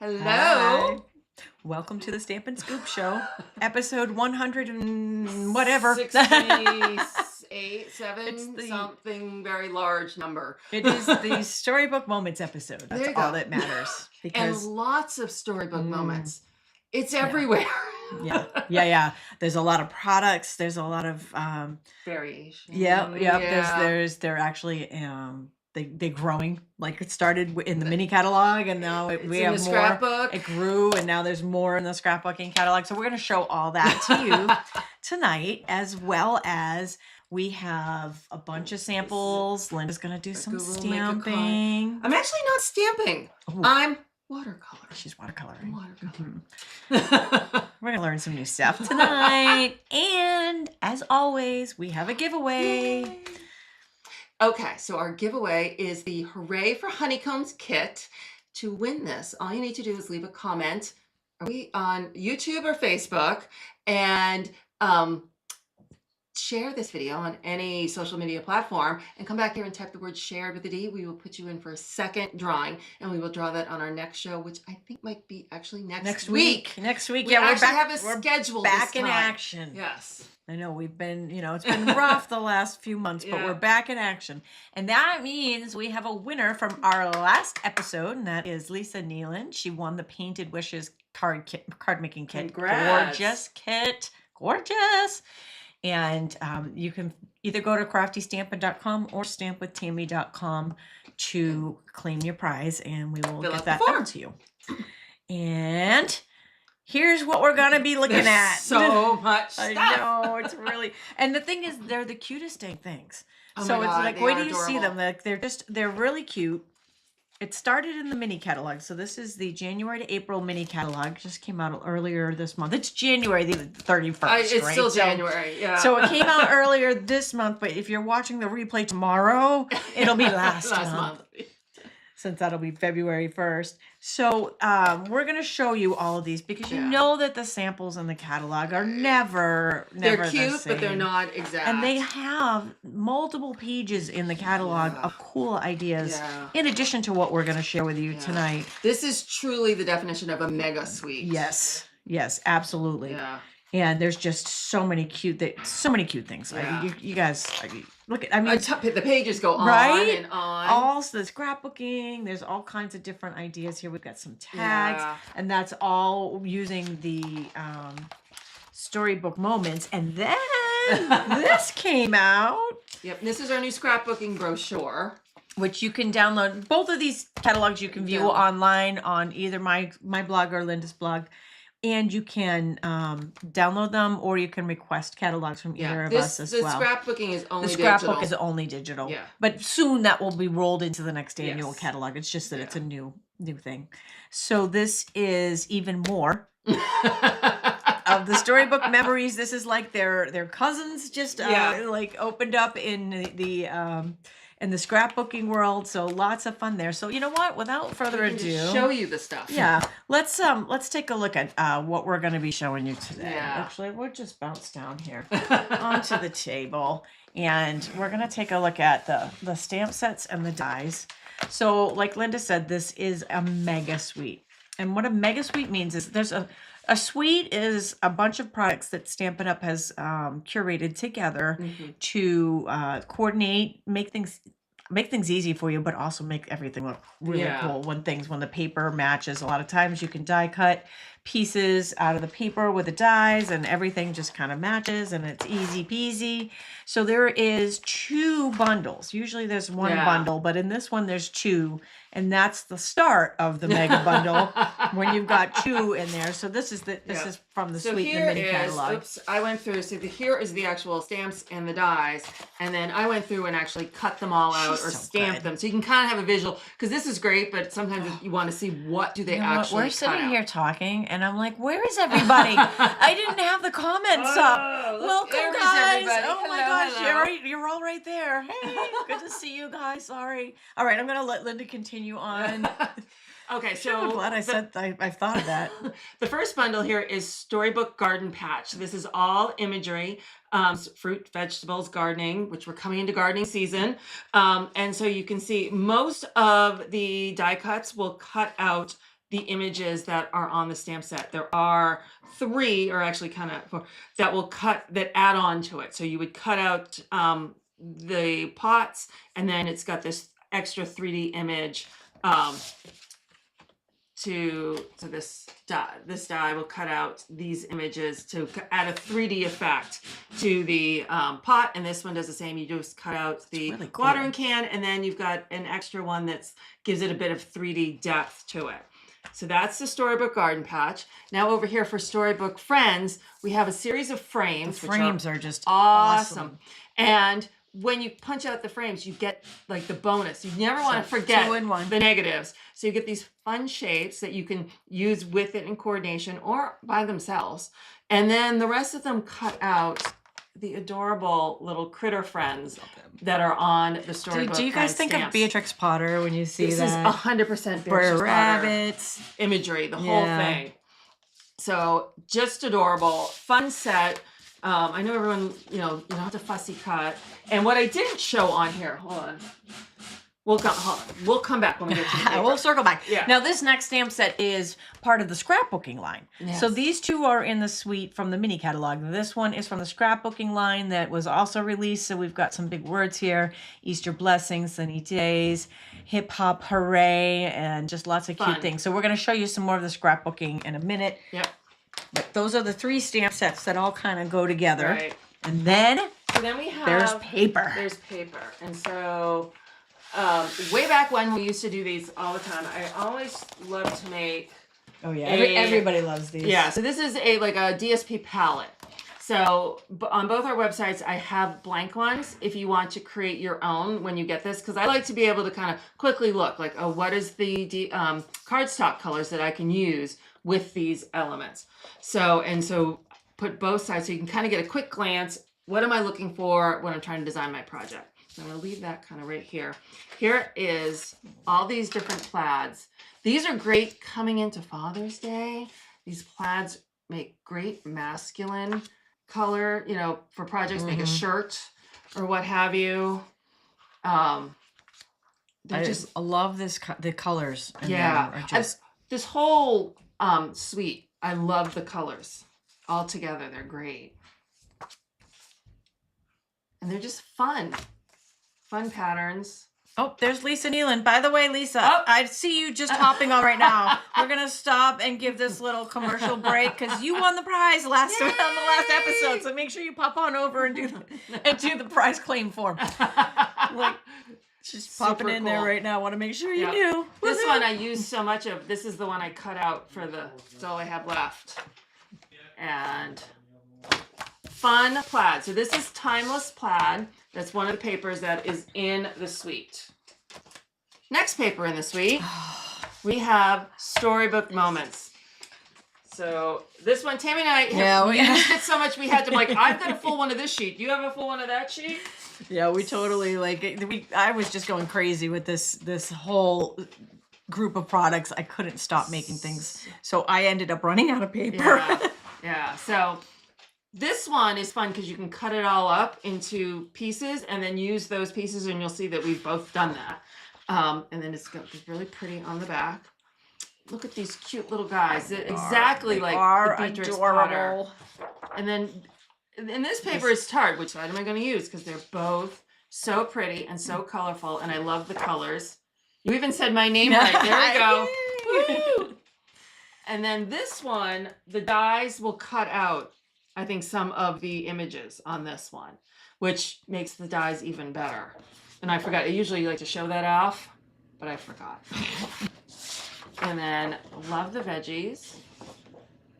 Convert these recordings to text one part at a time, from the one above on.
Hello. Hi. Welcome to the Stampin Scoop Show, episode 100 and whatever. 68, 7, It's the- something very large number. It is the Storybook Moments episode. There That's you all go. that matters. And Because lots of storybook moments. It's everywhere. yeah. There's a lot of products. There's a lot of Variation. They're actually they're growing. Like it started in the mini catalog, and now we have the more. scrapbook. It grew, and now there's more in the scrapbooking catalog. So we're going to show all that to you tonight, as well as we have a bunch of samples. Linda's going to do some stamping. I'm actually not stamping. Ooh. I'm watercolor. She's watercoloring. Watercolor. We're going to learn some new stuff tonight. And as always, we have a giveaway. Yay. Okay, so our giveaway is the Hooray for Honeycombs kit. To win this, all you need to do is leave a comment. Are we on YouTube or Facebook? And share this video on any social media platform and come back here and type the word shared with a D. We will put you in for a second drawing, and we will draw that on our next show, which I think might be actually next week. Next week. We actually have a schedule back this in time. action. Yes. I know we've been, it's been rough the last few months, but we're back in action. And that means we have a winner from our last episode, and that is Lisa Nealon. She won the Painted Wishes card making kit. Congrats. Gorgeous kit. Gorgeous. And you can either go to craftystampin.com or stampwithtami.com to claim your prize, and we will get that out to you. And here's what we're going to be looking at. So much stuff. I know, it's really, and the thing is, they're the cutest dang things. Oh so my it's God, like, they where are do you see adorable. them? Like they're really cute. It started in the mini catalog. So this is the January to April mini catalog. Just came out earlier this month. It's January the 31st, It's right? still January, yeah. So it came out earlier this month, but if you're watching the replay tomorrow, it'll be last month. Since that'll be February 1st. So we're going to show you all of these because you know that the samples in the catalog are never They're cute, the same. but they're not exact. And they have multiple pages in the catalog of cool ideas in addition to what we're going to share with you tonight. This is truly the definition of a mega suite. Yes, absolutely. Yeah. And there's just so many cute things. Yeah. You guys look at. I mean, the pages go on and on. Also, the scrapbooking. There's all kinds of different ideas here. We've got some tags, and that's all using the Storybook Moments. And then this came out. Yep. This is our new scrapbooking brochure, which you can download. Both of these catalogs you can view online on either my blog or Linda's blog. And you can download them, or you can request catalogs from either of us as well. The scrapbooking is only digital. The scrapbook is only digital. Yeah. But soon that will be rolled into the next annual catalog. It's just that it's a new thing. So this is even more of the storybook memories. This is like their cousins just like opened up in the scrapbooking world, so lots of fun there. So you know what? Without further ado, show you the stuff. Yeah, let's take a look at what we're going to be showing you today. Yeah. Actually, we'll just bounce down here onto the table, and we're going to take a look at the stamp sets and the dies. So, like Linda said, this is a mega suite, and what a mega suite means is there's a suite is a bunch of products that Stampin' Up has curated together to coordinate, make things easy for you, but also make everything look really cool. When the paper matches, a lot of times you can die cut pieces out of the paper with the dies, and everything just kind of matches, and it's easy peasy. So there is 2 bundles. Usually there's one bundle, but in this one there's 2. And that's the start of the mega bundle when you've got 2 in there. So this is from the suite and the mini catalog. Oops, I went through. So here is the actual stamps and the dies, and then I went through and actually cut them all out or stamped them, so you can kind of have a visual. Because this is great, but sometimes you want to see what do they actually. We're sitting here talking, and I'm like, "Where is everybody? I didn't have the comments up. Welcome, guys! Oh my gosh, you're all right there. Hey, good to see you guys. Sorry. All right, I'm gonna let Linda continue on. Okay, so I'm glad I thought of that. The first bundle here is Storybook Garden Patch. This is all imagery, fruit, vegetables, gardening, which we're coming into gardening season. And so you can see most of the die cuts will cut out the images that are on the stamp set. There are 3, or actually kind of 4, that add on to it. So you would cut out the pots, and then it's got this extra 3D image so this die will cut out these images to add a 3D effect to the pot, and this one does the same. You just cut out the really cool. watering can, and then you've got an extra one that gives it a bit of 3D depth to it. So that's the Storybook Garden Patch. Now over here for Storybook Friends, we have a series of frames. The frames are just awesome. And when you punch out the frames, you get like the bonus. You never want to forget 2 in 1. the negatives. So you get these fun shapes that you can use with it in coordination or by themselves. And then the rest of them cut out the adorable little critter friends that are on the Storybook. Do you guys think stamps. Of Beatrix Potter when you see this that? This is 100% Beatrix Brer Potter Rabbits imagery, the whole thing. So just adorable, fun set. I know everyone, you don't have to fussy cut. And what I didn't show on here, hold on. We'll come back when we get to the paper. We'll circle back. Yeah. Now this next stamp set is part of the scrapbooking line. Yes. So these 2 are in the suite from the mini catalog. This one is from the scrapbooking line that was also released. So we've got some big words here: Easter blessings, sunny days, hip hop hooray, and just lots of cute things. So we're going to show you some more of the scrapbooking in a minute. Yep. But those are the 3 stamp sets that all kind of go together. Right. And then we have there's paper. There's paper. And so way back when we used to do these all the time, I always loved to make. Oh yeah, everybody loves these. Yeah. So this is a DSP palette. So on both our websites, I have blank ones if you want to create your own when you get this, because I like to be able to kind of quickly look like, oh, what is the cardstock colors that I can use with these elements. So put both sides so you can kind of get a quick glance. What am I looking for when I'm trying to design my project? So I'm going to leave that kind of right here. Here is all these different plaids. These are great coming into Father's Day. These plaids make great masculine color, for projects, make a shirt or what have you. I love the colors. This whole suite, I love the colors all together. They're great. And they're just fun patterns. Oh, there's Lisa Nealon. By the way, Lisa, I see you just hopping on right now. We're going to stop and give this little commercial break because you won the prize on the last episode. So make sure you pop on over and do the prize claim form. Just popping in there right now. Want to make sure you knew. This one I use so much of. This is the one I cut out it's all I have left. And fun plaid. So this is Timeless Plaid. That's one of the papers that is in the suite. Next paper in the suite, we have Storybook Moments. So this one, Tami and I we used it so much we had to I've got a full one of this sheet. Do you have a full one of that sheet? Yeah, we totally I was just going crazy with this whole group of products. I couldn't stop making things. So I ended up running out of paper. Yeah. So this one is fun because you can cut it all up into pieces and then use those pieces, and you'll see that we've both done that. And then it's really pretty on the back. Look at these cute little guys. They're exactly like the Beatrix Potter. And then this paper is tart. Which side am I going to use? Because they're both so pretty and so colorful, and I love the colors. You even said my name right. There we go. Woo! And then this one, the dies will cut out, I think, some of the images on this one, which makes the dies even better. And I forgot. I usually like to show that off, but I forgot. And then love the veggies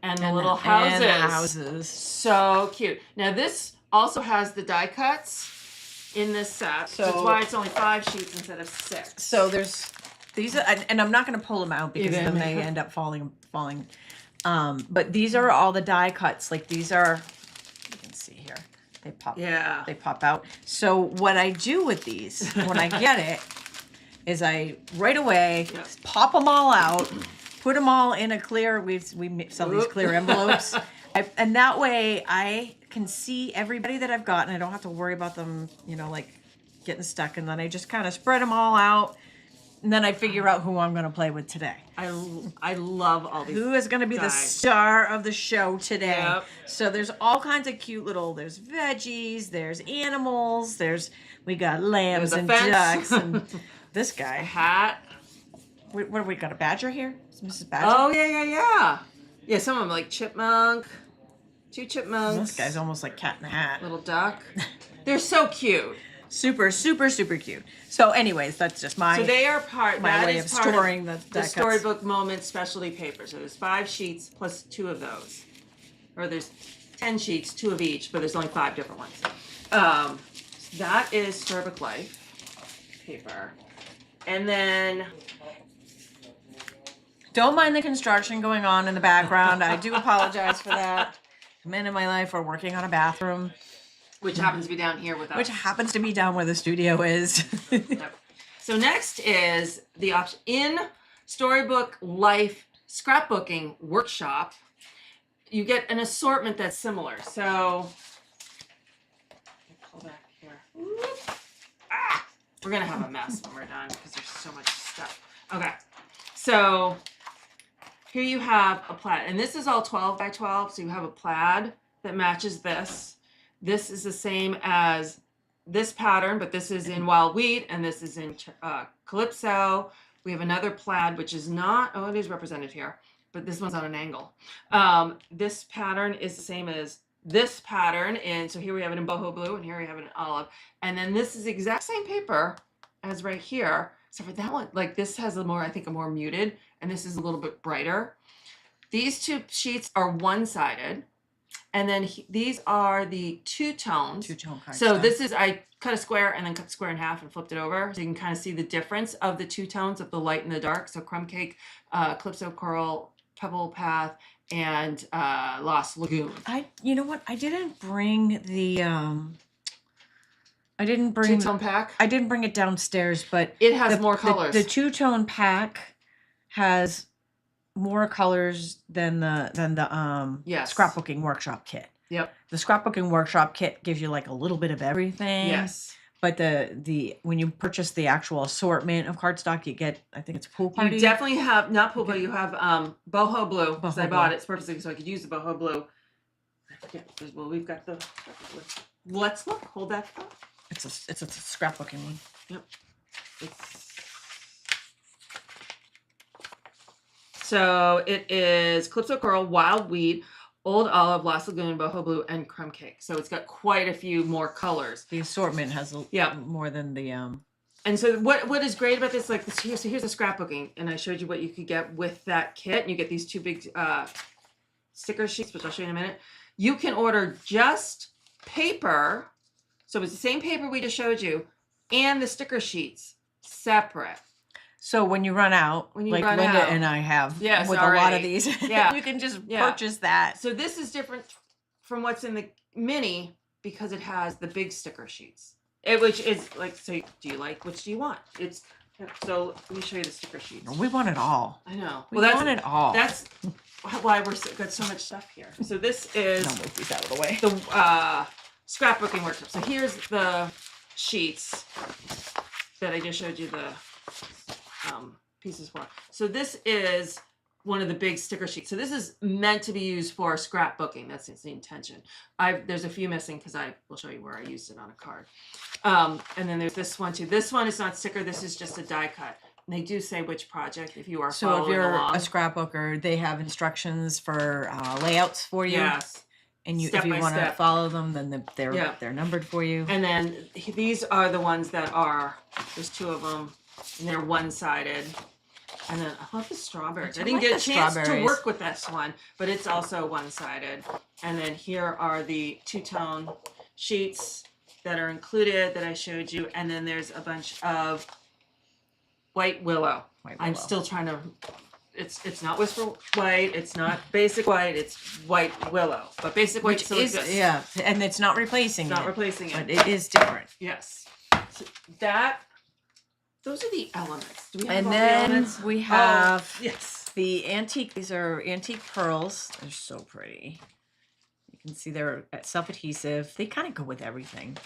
and the little houses. And the houses. So cute. Now this also has the die cuts in this set. So that's why it's only 5 sheets instead of 6. So there's these, and I'm not going to pull them out because then they end up falling. But these are all the die cuts. Like these are, you can see here, they pop. Yeah. They pop out. So what I do with these when I get it is I right away pop them all out, put them all in a clear. We sell these clear envelopes, and that way I can see everybody that I've gotten. I don't have to worry about them, getting stuck. And then I just kind of spread them all out. And then I figure out who I'm going to play with today. I love all these. Who is going to be the star of the show today? Yep. So there's all kinds of cute little, there's veggies, there's animals, we got lambs and ducks, and this guy. Hat. What do we got, a badger here? Is Mrs. Badger? Oh, yeah. Yeah, some of them like chipmunk, 2 chipmunks. This guy's almost like Cat in the Hat. Little duck. They're so cute. Super, super, super cute. So anyways, that's just my, so they are my way of storing the Storybook Moments specialty paper. So there's 5 sheets plus 2 of those. Or there's 10 sheets, 2 of each, but there's only 5 different ones. That is Storybook Life paper. And then... Don't mind the construction going on in the background. I do apologize for that. Men in my life are working on a bathroom. Which happens to be down here with us. Which happens to be down where the studio is. Yep. So next is the option in Storybook Life Scrapbooking Workshop. You get an assortment that's similar. So, pull back here. We're gonna have a mess when we're done because there's so much stuff. Okay, so here you have a plaid, and this is all 12 by 12. So you have a plaid that matches this. This is the same as this pattern, but this is in wild wheat, and this is in calypso. We have another plaid, which is not, oh, it is represented here, but this one's on an angle. This pattern is the same as this pattern, and so here we have it in boho blue, and here we have it in olive. And then this is the exact same paper as right here, so for that one, like this has a more, I think, a more muted, and this is a little bit brighter. These 2 sheets are one-sided. And then these are the two-toned. Two-tone card. So this is, I cut a square and then cut the square in half and flipped it over. So you can kind of see the difference of the 2 tones of the light and the dark. So Crumb Cake, Calypso Coral, Pebble Path, and Lost Lagoon. You know what? I didn't bring the, Two-tone pack? I didn't bring it downstairs, but. It has more colors. The two-tone pack has more colors than the yes. Scrapbooking Workshop kit. Yep. The Scrapbooking Workshop kit gives you like a little bit of everything. Yes. But the when you purchase the actual assortment of cardstock, you get, I think it's Pool Party. You definitely have, not Pool Party, you have boho blue, because I bought it purposely so I could use the boho blue. I forget, well, we've got the, let's look, hold that thought. It's a scrapbooking one. Yep. So it is Calypso Coral, Wild Wheat, Old Olive, Lost Lagoon, Boho Blue, and Crumb Cake. So it's got quite a few more colors. The assortment has more than the And so what is great about this, like this here, so here's the scrapbooking, and I showed you what you could get with that kit. And you get these 2 big sticker sheets, which I'll show you in a minute. You can order just paper. So it's the same paper we just showed you, and the sticker sheets separate. So when you run out, like Linda and I have with a lot of these, you can just purchase that. So this is different from what's in the mini because it has the big sticker sheets. Which is like, so do you like, which do you want? So let me show you the sticker sheets. We want it all. I know. We want it all. That's why got so much stuff here. So this is I'll move these out of the way. The scrapbooking workshop. So here's the sheets that I just showed you the pieces for. So this is one of the big sticker sheets. So this is meant to be used for scrapbooking. That's the intention. There's a few missing because I will show you where I used it on a card. And then there's this one too. This one is not sticker. This is just a die cut. And they do say which project if you are following along. So if you're a scrapbooker, they have instructions for layouts for you. Yes. And if you want to follow them, then they're numbered for you. And then these are the ones that are, there's 2 of them, and they're one-sided. And then I love the strawberries. I didn't get a chance to work with this one, but it's also one-sided. And then here are the 2-tone sheets that are included that I showed you. And then there's a bunch of white willow. I'm still trying to, it's not Whisper White, it's not Basic White, it's White Willow. But Basic White still exists. Yeah, and it's not replacing it. It's not replacing it. But it is different. Yes. So those are the elements. Do we have and all then the elements? We have yes. The antique, these are antique pearls. They're so pretty. You can see they're self-adhesive. They kind of go with everything.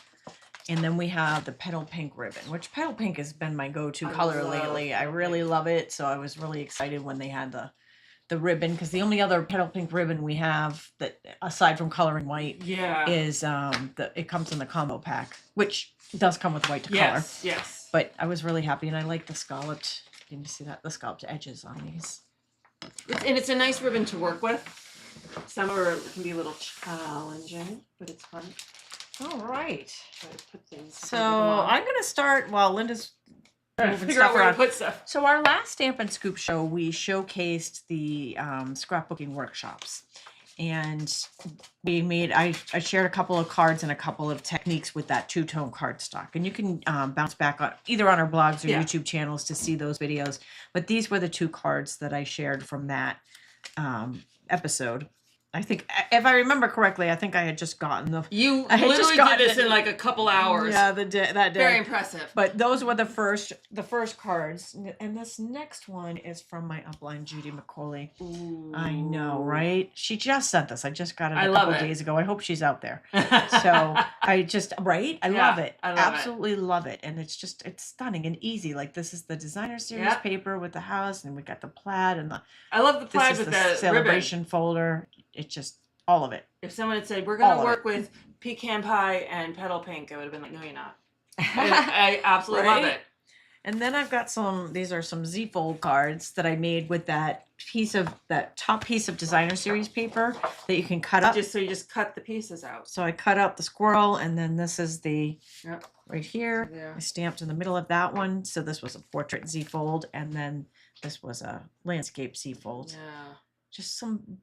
And then we have the petal pink ribbon, which petal pink has been my go-to color lately. I petal really pink. love it. So I was really excited when they had the ribbon, because the only other petal pink ribbon we have that aside from coloring white Yeah. is it comes in the combo pack, which does come with white to color. Yes. Yes. But I was really happy, and I like the scalloped. Can you see that? The scalloped edges on these. And it's a nice ribbon to work with. Some are can be a little challenging, but it's fun. All right. Try to put things. So I'm gonna start while Linda's moving Figure out stuff where to around. put stuff. So our last Stampin' Scoop show, we showcased the scrapbooking workshops, and we made. I shared a couple of cards and a couple of techniques with that two-tone cardstock, and you can bounce back on either on our blogs or YouTube channels to see those videos. But these were the two cards that I shared from that episode. I think, if I remember correctly, I think I had just gotten the. I had literally did this in like a couple hours. Yeah, that day. Very impressive. But those were the first cards, and this next one is from my upline, Judy McCauley. Ooh. I know, right? She just sent this. I just got it I a love couple it. days ago. I hope she's out there. So I just I love it. I love Absolutely love it, and it's stunning and easy. Like, this is the designer series paper with the house, and we got the plaid and the. I love the plaid this is with the the celebration ribbon. folder. It's just all of it. If someone had said, we're going All to of work with pecan pie and petal pink, I would have been like, no, you're not. I absolutely love it. And then I've got these are some Z-fold cards that I made with that top piece of designer series paper that you can cut up. So you just cut the pieces out. So I cut out the squirrel, and then this is the right here. Yeah. I stamped in the middle of that one. So this was a portrait Z-fold, and then this was a landscape Z-fold. Yeah. Just some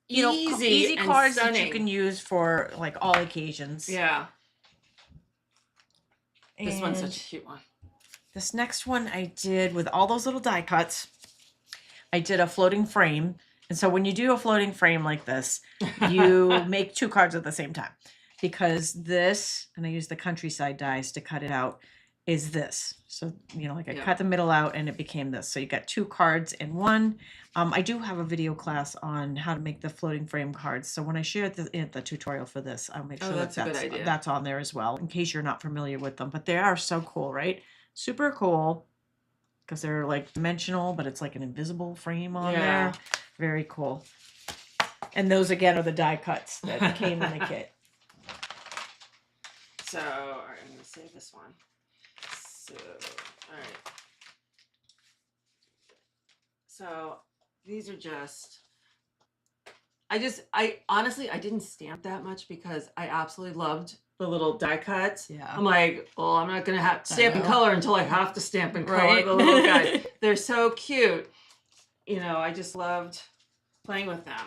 easy easy and cards that stunning. you can use for like all occasions. Yeah. And This one's such a cute one. this next one I did with all those little die cuts. I did a floating frame. And so when you do a floating frame like this, you make two cards at the same time, because this, and I use the countryside dies to cut it out, is this. So, like I cut the middle out and it became this. So you got two cards in one. I do have a video class on how to make the floating frame cards. So when I share the tutorial for this, I'll make sure that's a good idea. that's on there as well, in case you're not familiar with them. But they are so cool, right? Super cool, because they're like dimensional, but it's like an invisible frame on there. Very cool. And those again are the die cuts that came in the kit. So, all right, I'm going to save this one. So, all right. So, these are just, I honestly, I didn't stamp that much because I absolutely loved the little die cuts. Yeah. I'm like, well, I'm not going to have to stamp in color until I have to stamp in color. Right. The little guys. They're so cute. I just loved playing with them.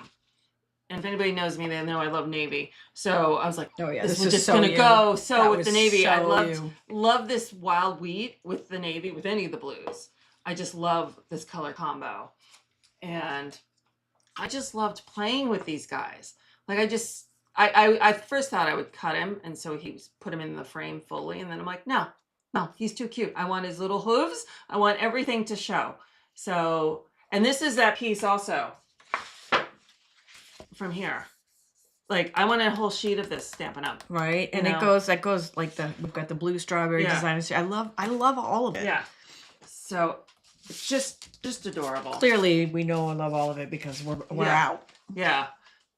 And if anybody knows me, they know I love navy. So I was like, oh yeah, this is is just so going to you. go That with the was navy. so I you. love this wild wheat with the navy, with any of the blues. I just love this color combo. And I just loved playing with these guys. Like I first thought I would cut him, and so put him in the frame fully, and then I'm like, no, he's too cute. I want his little hooves. I want everything to show. So, and this is that piece also from here. Like, I want a whole sheet of this Stampin' Up. Right, and that goes like we've got the blue strawberry designer. I love all of it. Yeah. So it's just adorable. Clearly, we know and love all of it because we're out. Yeah.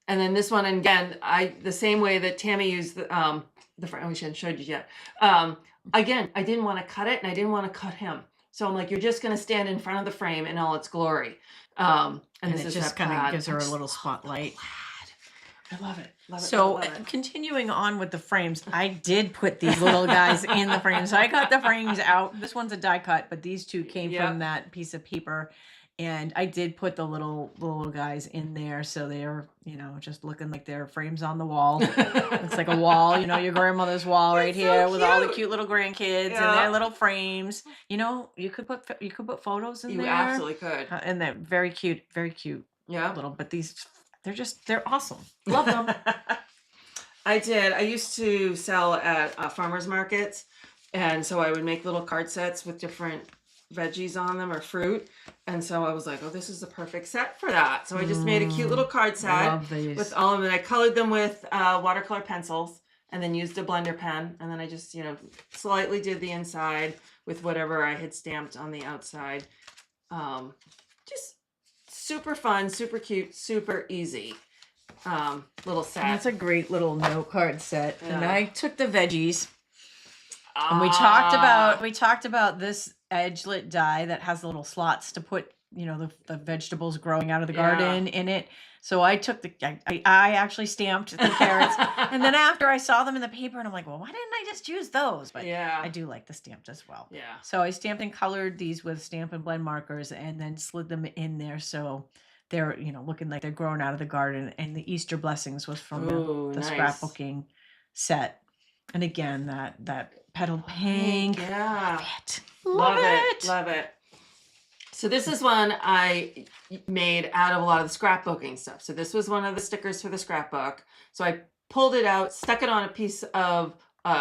And then this one, and again, the same way that Tami used the frame, we hadn't showed you yet. Again, I didn't want to cut it, and I didn't want to cut him. So I'm like, you're just going to stand in front of the frame in all its glory. And this it is just kind of gives her a little spotlight. I love it. Love it. So love it. continuing on with the frames, I did put these little guys in the frames. So I got the frames out. This one's a die cut, but these two came from that piece of paper. And I did put the little guys in there, so they're, just looking like they're frames on the wall. It's like a wall, your grandmother's wall right here with all the cute little grandkids and their little frames. You could put photos in there. You absolutely could. And they're very cute, very cute. Yeah. But they're awesome. Love them. I did. I used to sell at farmers markets, and so I would make little card sets with different veggies on them or fruit, and so I was like, oh, this is the perfect set for that. So I just made a cute little card set with all of it. I colored them with watercolor pencils, and then used a blender pen. And then I just, slightly did the inside with whatever I had stamped on the outside. Just super fun, super cute, super easy little set. And that's a great little note card set. Yeah. And I took the veggies. And we talked about this edgelit die that has the little slots to put, the vegetables growing out of the garden in it. So I took I actually stamped the carrots. And then after I saw them in the paper, and I'm like, well, why didn't I just use those? But I do like the stamped as well. Yeah. So I stamped and colored these with Stampin' Blend markers and then slid them in there. So they're, looking like they're growing out of the garden. And the Easter blessings was from the nice. scrapbooking set. And again, that petal pink. Yeah. Love it. Love it. So this is one I made out of a lot of the scrapbooking stuff. So this was one of the stickers for the scrapbook. So I pulled it out, stuck it on a piece of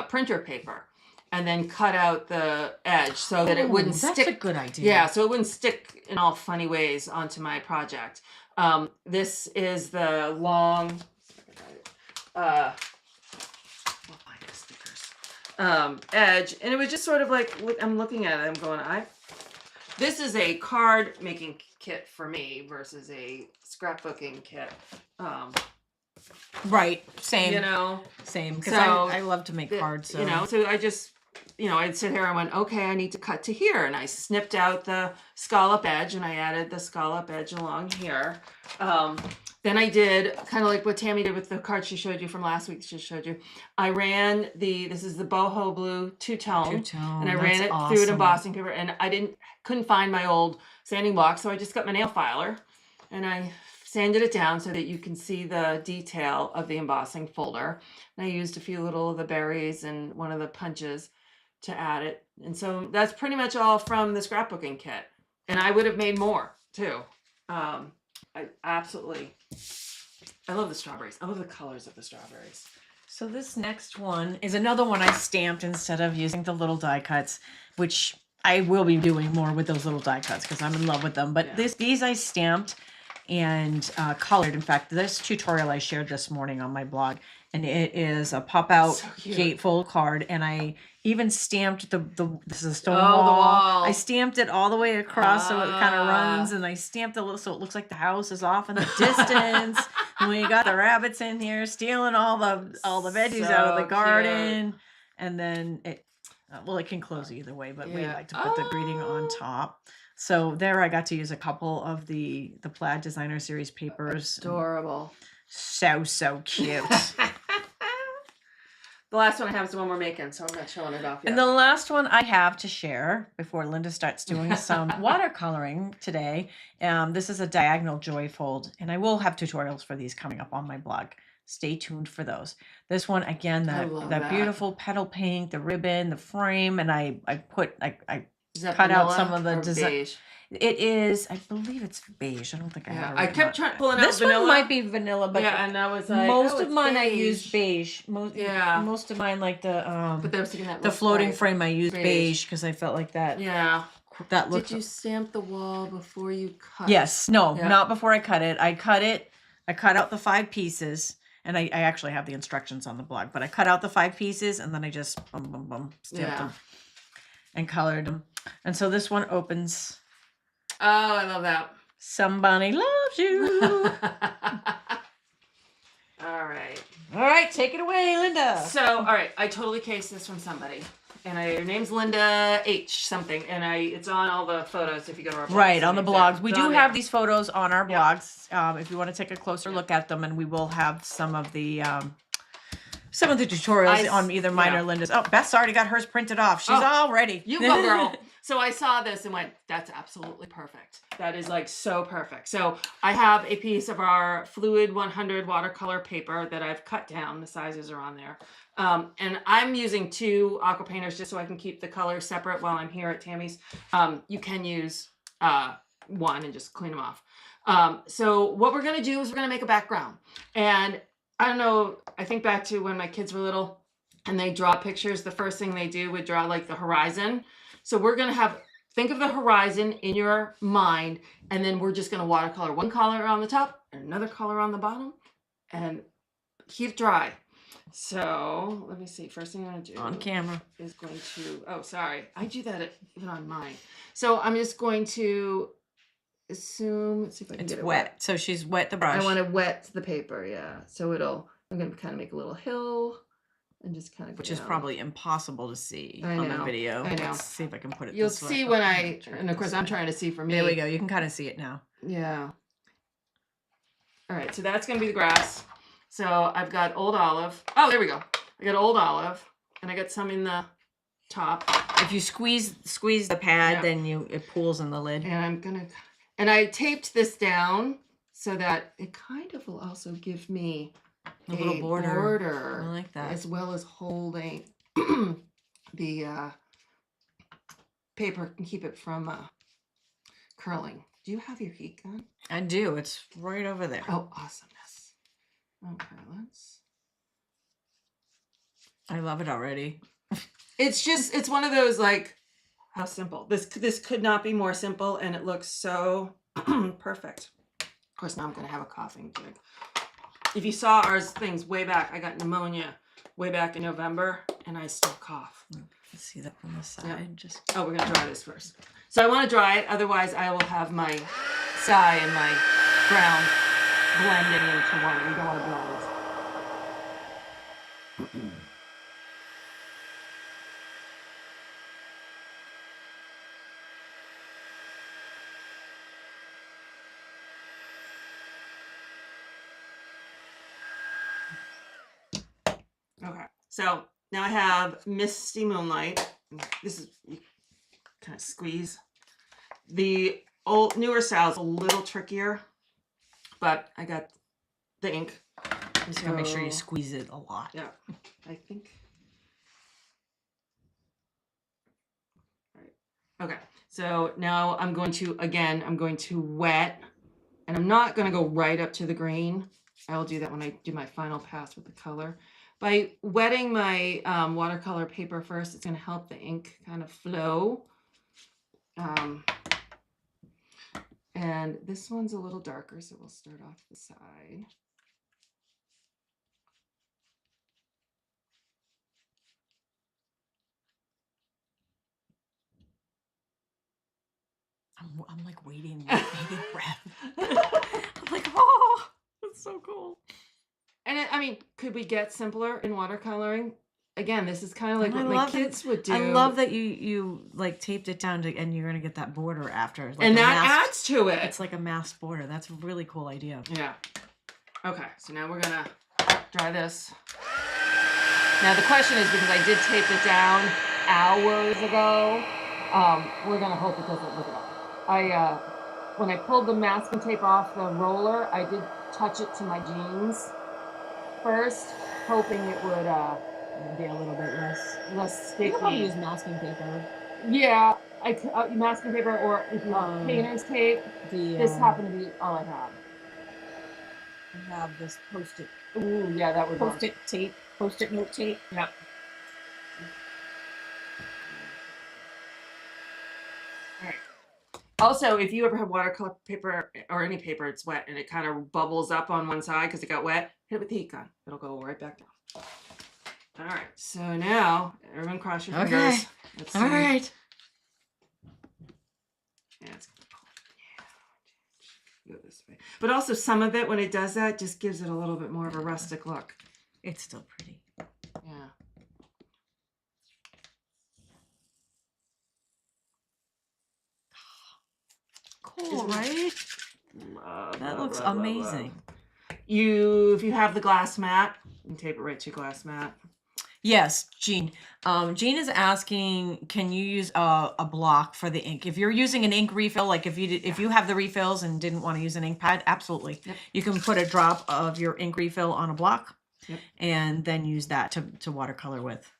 printer paper, and then cut out the edge so that it wouldn't stick. That's a good idea. Yeah, so it wouldn't stick in all funny ways onto my project. This is the long edge, and it was just sort of like, I'm looking at it, I'm going, this is a card making kit for me versus a scrapbooking kit. Right, same. Same. Because I love to make cards. So. So I just, I'd sit here and went, okay, I need to cut to here, and I snipped out the scallop edge, and I added the scallop edge along here. Then I did kind of like what Tami did with the card she showed you from last week. She showed you. I ran this is the boho blue two-tone, and I ran it through an embossing paper, and I couldn't find my old sanding block, so I just got my nail filer, and I sanded it down so that you can see the detail of the embossing folder. And I used a few little of the berries and one of the punches to add it. And so that's pretty much all from the scrapbooking kit. And I would have made more too. I love the strawberries. I love the colors of the strawberries. So this next one is another one I stamped instead of using the little die cuts, which I will be doing more with those little die cuts because I'm in love with them. But these I stamped and colored. In fact, this tutorial I shared this morning on my blog, and it is a pop-out gatefold card, and I even stamped this is a stone wall. The wall. I stamped it all the way across so it kind of runs, and I stamped a little so it looks like the house is off in the distance. And we got the rabbits in here stealing all the veggies out of the garden, and then it can close either way, but we like to put the greeting on top. So there I got to use a couple of the Plaid Designer Series papers. Adorable. So cute. The last one I have is the one we're making, so I'm not showing it off yet. And the last one I have to share before Linda starts doing some watercoloring today. This is a diagonal joy fold, and I will have tutorials for these coming up on my blog. Stay tuned for those. This one, again, that beautiful petal pink, the ribbon, the frame, and I cut out some of the design. It is, I believe it's beige. I don't think I have it. I kept pulling out this vanilla. One might be vanilla, but and I was like, most of mine beige. I used beige. Most of mine, like the but was that the floating frame, I used beige because I felt like that. Yeah. That looked. Did you stamp the wall before you cut? Yes. No, not before I cut it. I cut out the 5 pieces. And I actually have the instructions on the blog, but I cut out the 5 pieces and then I just stamped them and colored them. And so this one opens. Oh, I love that. Somebody loves you. All right. All right, take it away, Linda. So, all right, I totally cased this from somebody. And her name's Linda H something, and it's on all the photos if you go to our blogs. Right, on the blogs. We do have these photos on our blogs if you want to take a closer look at them, and we will have some of the tutorials on either mine or Linda's. Oh, Beth's already got hers printed off. She's all ready. You go, girl. So I saw this and went, that's absolutely perfect. That is like so perfect. So I have a piece of our Fluid 100 watercolor paper that I've cut down. The sizes are on there. And I'm using 2 aqua painters just so I can keep the colors separate while I'm here at Tami's. You can use one and just clean them off. So what we're going to do is we're going to make a background. And I don't know, I think back to when my kids were little and they draw pictures. The first thing they do would draw like the horizon. So we're going to think of the horizon in your mind, and then we're just going to watercolor one color on the top and another color on the bottom and keep dry. So let me see. First thing I'm going to do On camera is going to, oh, sorry. I do that even on mine. So I'm just going to assume, let's see if I can it's get it wet. So she's wet the brush. I want to wet the paper, yeah. So I'm going to kind of make a little hill and just kind of go which is down. probably impossible to see on the video. I know. Let's see if I can put it You'll this way. see when and of course I'm trying to see for me. There we go. You can kind of see it now. Yeah. All right, so that's going to be the grass. So I've got old olive. Oh, there we go. I got old olive, and I got some in the top. If you squeeze the pad, then it pools in the lid. And I taped this down so that it kind of will also give me a little border. I like that. As well as holding the paper and keep it from curling. Do you have your heat gun? I do. It's right over there. Oh, awesomeness. Okay, I love it already. It's one of those, like, how simple. This could not be more simple, and it looks so perfect. Of course, now I'm going to have a coughing jig. If you saw our things way back, I got pneumonia way back in November, and I still cough. Let's see that from the side. Yeah. Oh, we're going to dry this first. So I want to dry it, otherwise I will have my sky and my brown blending into one. We don't want to blend. Okay, so now I have Misty Moonlight. This is, you kind of squeeze. The newer style is a little trickier, but I got the ink. Just gotta make sure you squeeze it a lot. Yeah, I think. All right. Okay, so now I'm going to wet, and I'm not going to go right up to the green. I will do that when I do my final pass with the color. By wetting my watercolor paper first, it's going to help the ink kind of flow. And this one's a little darker, so we'll start off the side. I'm like waiting with bated breath. I'm like, oh, that's so cool. And I mean, could we get simpler in watercoloring? Again, this is kind of like what my kids would do. I love that you like taped it down and you're gonna get that border after. Like and that adds to it. It's like a masked border. That's a really cool idea. Yeah. Okay, so now we're gonna dry this. Now the question is, because I did tape it down hours ago, we're gonna hope it doesn't look it up. When I pulled the masking tape off the roller, I did touch it to my jeans first, hoping it would be a little bit less sticky. You can probably use masking paper. Yeah, masking paper, or if you have painter's tape. This happened to be all I have. I have this Post-it. Ooh, yeah, that would Post-it tape, Post-it note tape. Yep. All right. Also, if you ever have watercolor paper or any paper, it's wet and it kind of bubbles up on one side because it got wet, hit it with the heat gun. It'll go right back down. All right. So now, everyone cross your fingers. Okay. Let's see. All right. Yeah, it's go this way. But also, some of it, when it does that, just gives it a little bit more of a rustic look. It's still pretty. Yeah. Cool, right? That looks amazing. If you have the glass mat, you can tape it right to your glass mat. Yes, Jean. Jean is asking, can you use a block for the ink? If you're using an ink refill, like if you have the refills and didn't want to use an ink pad, absolutely. Yep. You can put a drop of your ink refill on a block, yep, and then use that to watercolor with.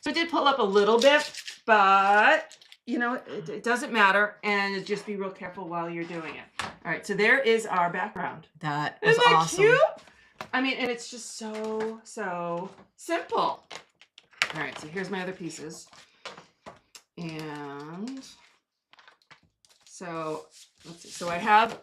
So it did pull up a little bit, but you know, it doesn't matter, and just be real careful while you're doing it. All right, so there is our background. That is awesome. Cute? I mean, and it's just so simple. All right, so here's my other pieces. And So let's see. So I have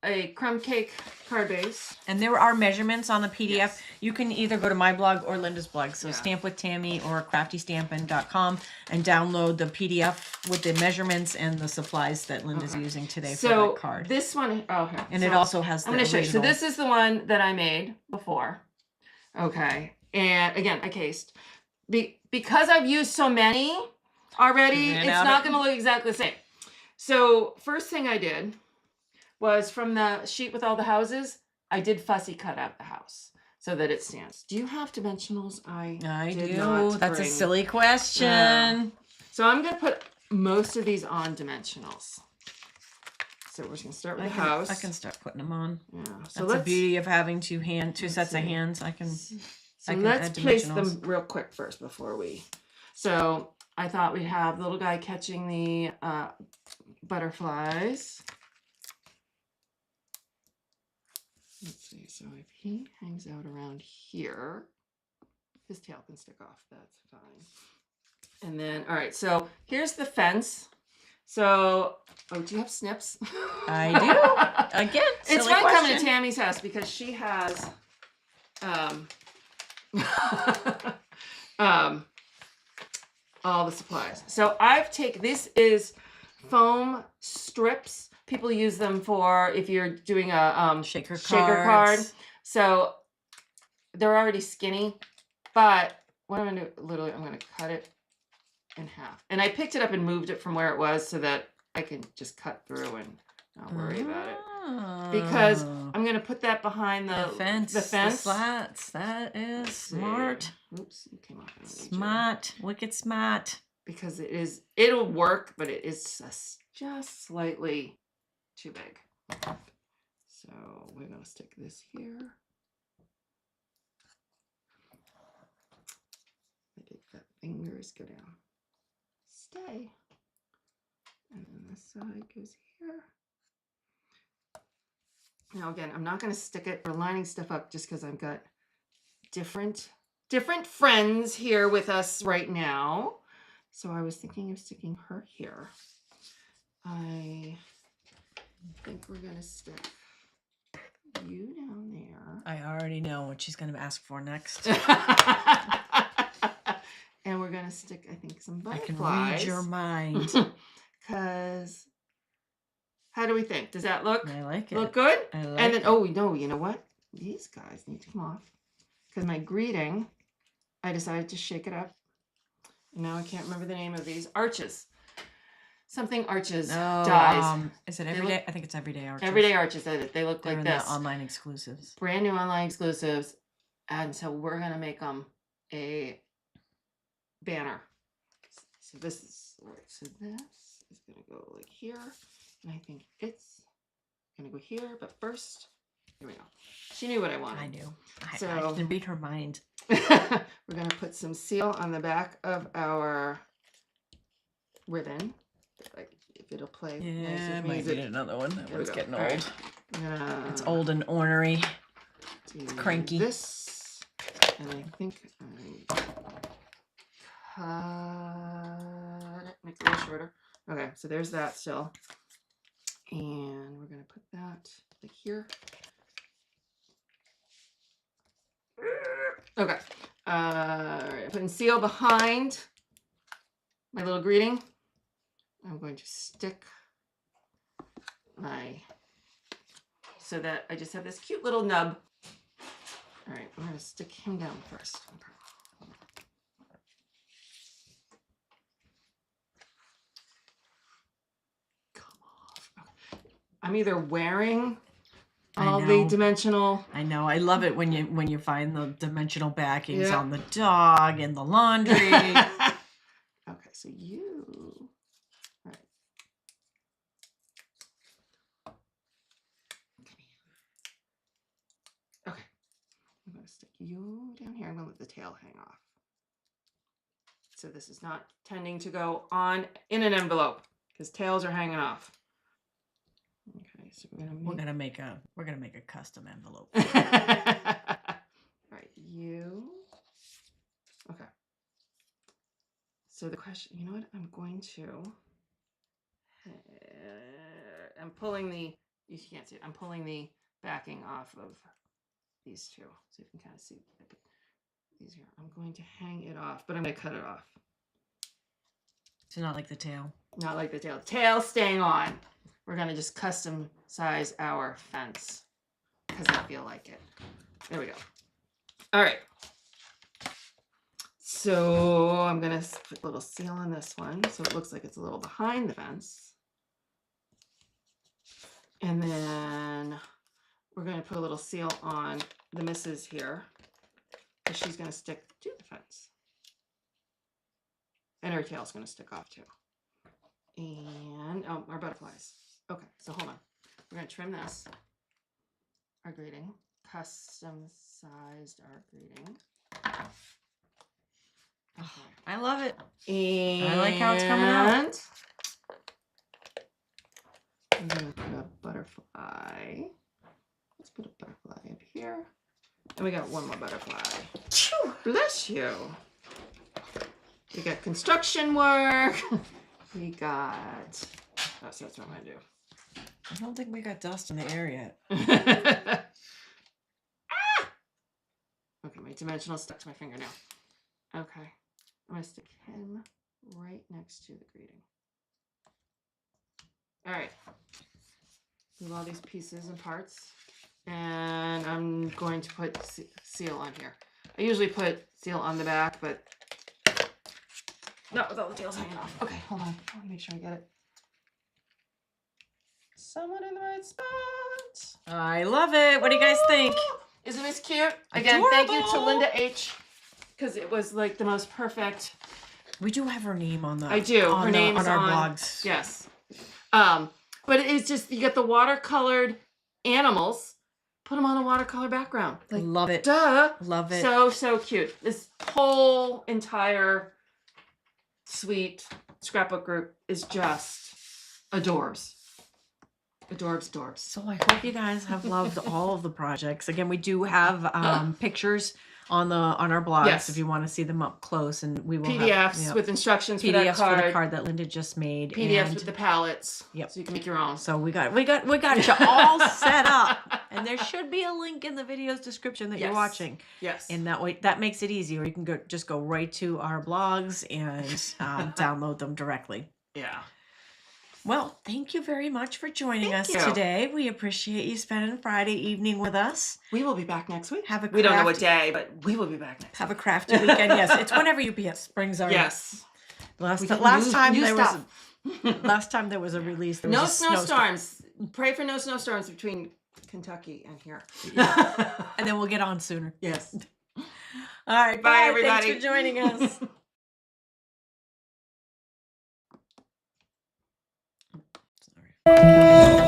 a crumb cake card base. And there are measurements on the PDF. Yes. You can either go to my blog or Linda's blog. So Yeah. Stamp with Tami or craftystampin.com and download the PDF with the measurements and the supplies that Linda's using today for that card. This one, okay. And it also has the I'm going to show you. So original. this is the one that I made before. Okay. And again, I cased. Because I've used so many already, it's not going to look exactly the same. So first thing I did was from the sheet with all the houses, I did fussy cut out the house so that it stands. Do you have dimensionals? I did do. That's a silly question. So I'm going to put most of these on dimensionals. So we're just going to start with the house. I can start putting them on. Yeah. So that's the beauty of having two sets of hands. I can let's place them real quick first before we. So I thought we'd have the little guy catching the butterflies. Let's see. So if he hangs out around here, his tail can stick off. That's fine. And then, all right. So here's the fence. So, oh, do you have snips? I do. Again, it's fun coming to Tami's house because she has all the supplies. So this is foam strips. People use them for if you're doing a shaker card. So they're already skinny, but what I'm gonna do, literally, I'm gonna cut it in half. And I picked it up and moved it from where it was so that I can just cut through and not worry about it. Because I'm gonna put that behind the fence. The slats. That is smart. Oops, you came off. Smart. Wicked smart. Because it'll work, but it is just slightly too big. So we're gonna stick this here. Make the fingers go down. Stay. And then this side goes here. Now again, I'm not going to stick it or lining stuff up just because I've got different friends here with us right now. So I was thinking of sticking her here. I think we're going to stick you down there. I already know what she's going to ask for next. And we're going to stick, I think, some butterflies. I can read your mind. Because, how do we think? Does that look? I like it. Look good? I like and then, it. oh, no, you know what? These guys need to come off. Because my greeting, I decided to shake it up. And now I can't remember the name of these. Arches. Something arches dies. Is it everyday? I think it's everyday arches. Everyday arches. They look They're like this. The online exclusives. Brand new online exclusives. And so we're going to make them a banner. So this is going to go like here. And I think it's going to go here. But first, here we go. She knew what I wanted. I knew. So I can read her mind. We're going to put some seal on the back of our ribbon. Like if it'll play. Yeah, might need another one. That one's getting old. Right. It's old and ornery. It's cranky. This, and I think I cut it, make it a little shorter. Okay, so there's that still, and we're gonna put that like here. Okay, all right, putting seal behind my little greeting. I'm going to stick so that I just have this cute little nub. All right, I'm going to stick him down first. Okay. Come off. Okay. I'm either wearing all the dimensional. I know. I love it when you find the dimensional backings on the dog and the laundry. Okay, so you. All right. Okay. I'm going to stick you down here. I'm going to let the tail hang off. So this is not tending to go on in an envelope because tails are hanging off. Okay, so we're gonna make a custom envelope. All right, you. Okay. So the question, you know what? I'm going to I'm pulling the, you can't see it, I'm pulling the backing off of these two. So you can kind of see these here. I'm going to hang it off, but I'm going to cut it off. So not like the tail. Not like the tail. Tail staying on. We're going to just custom size our fence because I feel like it. There we go. All right. So I'm going to put a little seal on this one so it looks like it's a little behind the fence. And then we're going to put a little seal on the missus here because she's going to stick to the fence. And her tail's going to stick off too. And, oh, our butterflies. Okay, so hold on. We're going to trim this. Our greeting. Custom sized our greeting. Okay. I love it. And I like how it's coming out. I'm going to put a butterfly. Let's put a butterfly up here. And we got one more butterfly. Bless you. We got construction work. We got, oh, so that's what I'm going to do. I don't think we got dust in the air yet. Ah! Okay, my dimensional stuck to my finger now. Okay, I'm going to stick him right next to the greeting. All right, move all these pieces and parts, and I'm going to put seal on here. I usually put seal on the back, but not with all the tails hanging off. Okay, hold on. Let me make sure I get it. Someone in the right spot. I love it. What do you guys think? Isn't this cute? Again, thank you to Linda H. Because it was like the most perfect. We do have her name on the. I do. Her name's on our blogs. Yes. But it's just you get the watercolored animals. Put them on a watercolor background. Like, love it. Duh. Love it. So cute. This whole entire sweet scrapbook group is just adorbs. Adorbs. So I hope you guys have loved all of the projects. Again, we do have pictures on our blogs Yes. if you want to see them up close, and we will PDFs have with instructions for PDFs that for the card that Linda just made. PDFs and with the palettes. Yep. So you can make your own. So we got you all set up, and there should be a link in the video's description that you're watching. Yes. And that way, that makes it easy, or you can go right to our blogs and download them directly. Yeah. Well, thank you very much for joining us you. today. We appreciate you spending Friday evening with us. We will be back next week. We don't know what day, but we will be back next Have a crafty weekend. Yes, it's whenever UPS brings our. Yes. Last time there was a release. There No was a snowstorms. Pray for no snowstorms between Kentucky and here. And then we'll get on sooner. Yes. All right. Bye, everybody. Thanks for joining us. Sorry.